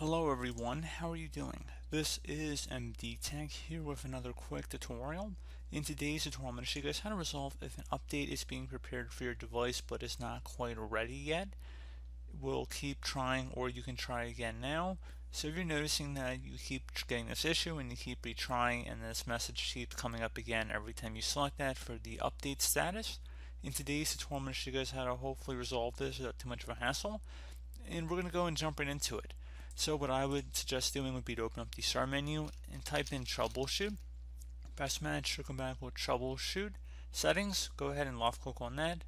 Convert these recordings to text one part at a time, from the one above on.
Hello everyone, how are you doing? This is MD Tech here with another quick tutorial. In today's tutorial, I'm going to show you guys how to resolve if an update is being prepared for your device but is not quite ready yet. We'll keep trying, or you can try again now. So if you're noticing that you keep getting this issue and you keep retrying and this message keeps coming up again every time you select that for the update status, in today's tutorial I'm going to show you guys how to hopefully resolve this without too much of a hassle. And we're going to go and jump right into it. So what I would suggest doing would be to open up the start menu and type in troubleshoot. Press manage to come back with troubleshoot settings. Go ahead and left click on that.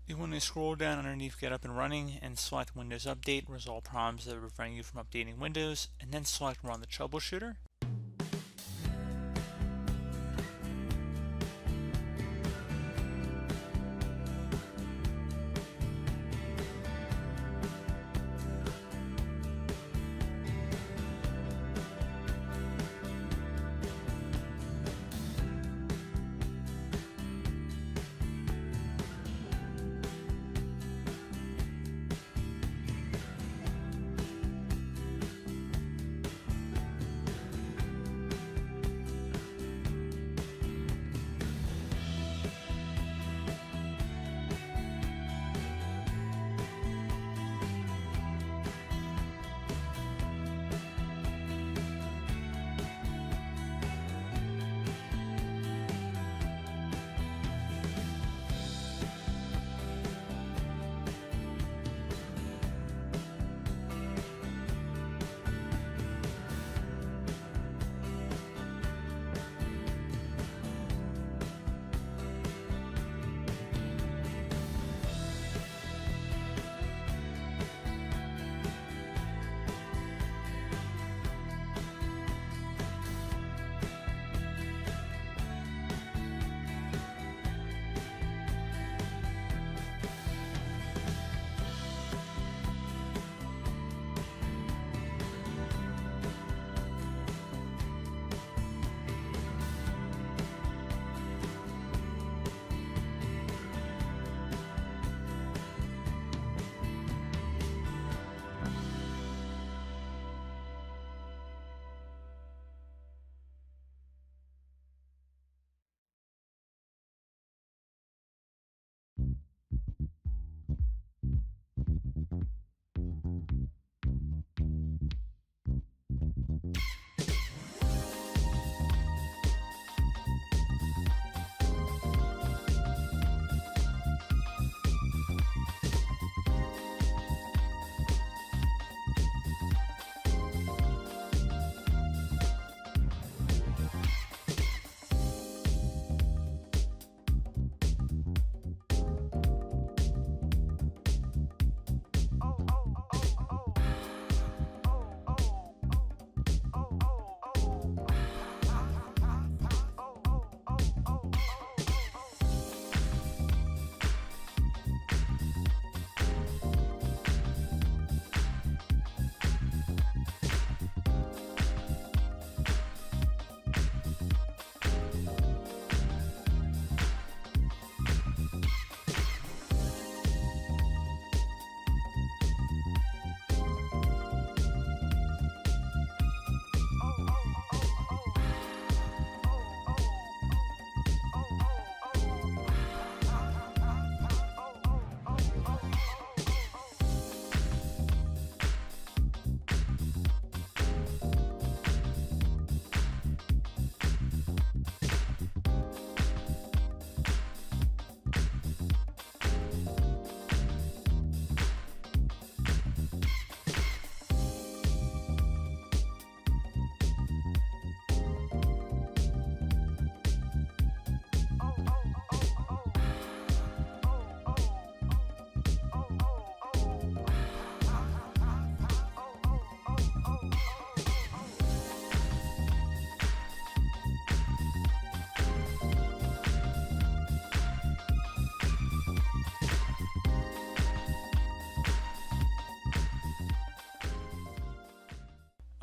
You want to scroll down underneath get up and running and select Windows Update, resolve problems that are preventing you from updating Windows, and then select run the troubleshooter.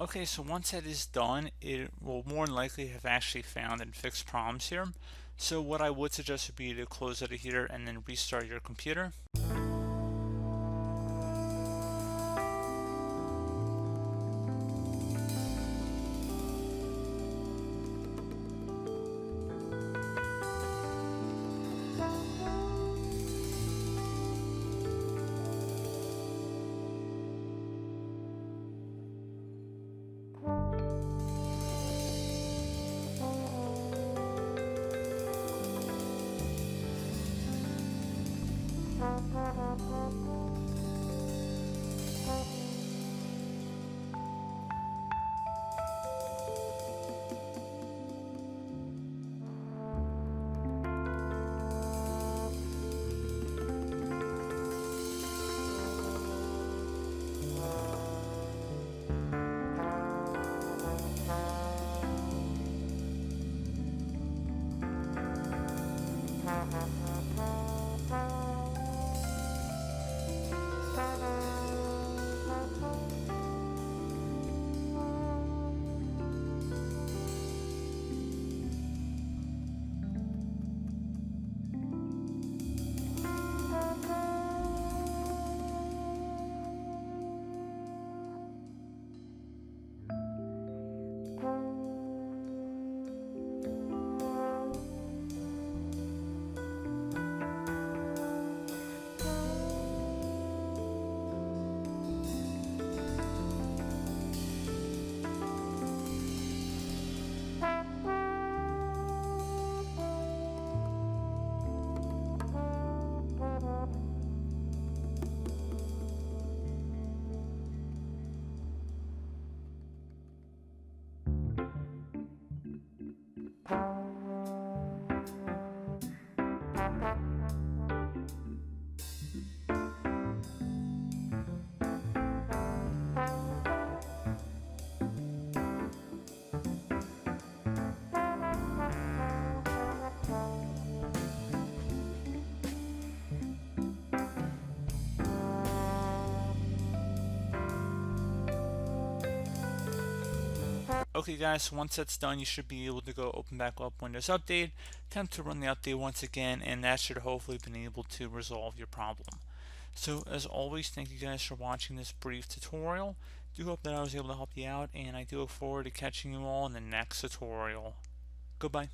Okay, so once that is done, it will more than likely have actually found and fixed problems here. So what I would suggest would be to close out of here and then restart your computer. Okay guys, so once that's done, you should be able to go open back up Windows Update, attempt to run the update once again, and that should hopefully be able to resolve your problem. So as always, thank you guys for watching this brief tutorial. Do hope that I was able to help you out, and I do look forward to catching you all in the next tutorial. Goodbye.